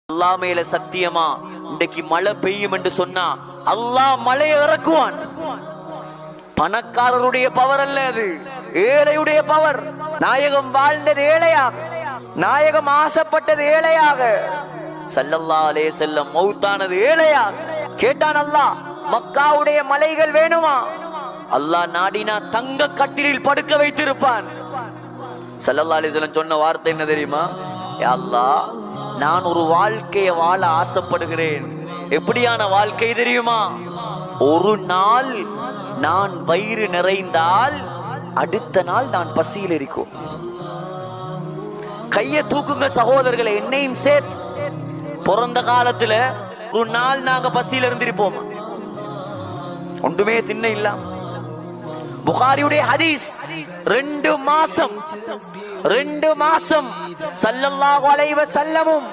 அல்லாஹ் மேல சத்தியமா இன்றைக்கு மழை பெய்யும் என்று சொன்னா அல்லாஹ் மழையை இறக்குவான். பணக்காரருடைய பவர் அல்ல, அது ஏழையுடைய பவர். நாயகம் வாழ்ந்தது ஏழையாக, நாயகம் ஆசைப்பட்டது ஏழையாக, ஸல்லல்லாஹு அலைஹி வஸல்லம் மௌத்தானது ஏழையாக. கேட்டான் அல்லாஹ், மக்காவுடைய மலைகள் வேணுமா? அல்லாஹ் நாடினா தங்க கட்டிலில் படுக்க வைத்திருப்பான். ஸல்லல்லாஹு அலைஹி வஸல்லம் சொன்ன வார்த்தை என்ன தெரியுமா? யா அல்லாஹ், நான் ஒரு வாழ்க்கையை வாழ ஆசைப்படுகிறேன். எப்படியான வாழ்க்கை தெரியுமா? ஒரு நாள் நான் வயிறு நிறைந்தால் அடுத்த நாள் நான் பசியில் இருக்கும். கையை தூக்குங்க சகோதரர்களை, என்னையும் சேர்த்து. பிறந்த காலத்துல ஒரு நாள் நாங்க பசியில் இருந்திருப்போமா? ஒன்றுமே தின்ன இல்லாம. புகாரியுடைய ஹதீஸ், 2 மாசம் ஸல்லல்லாஹு அலைஹி வஸல்லமும்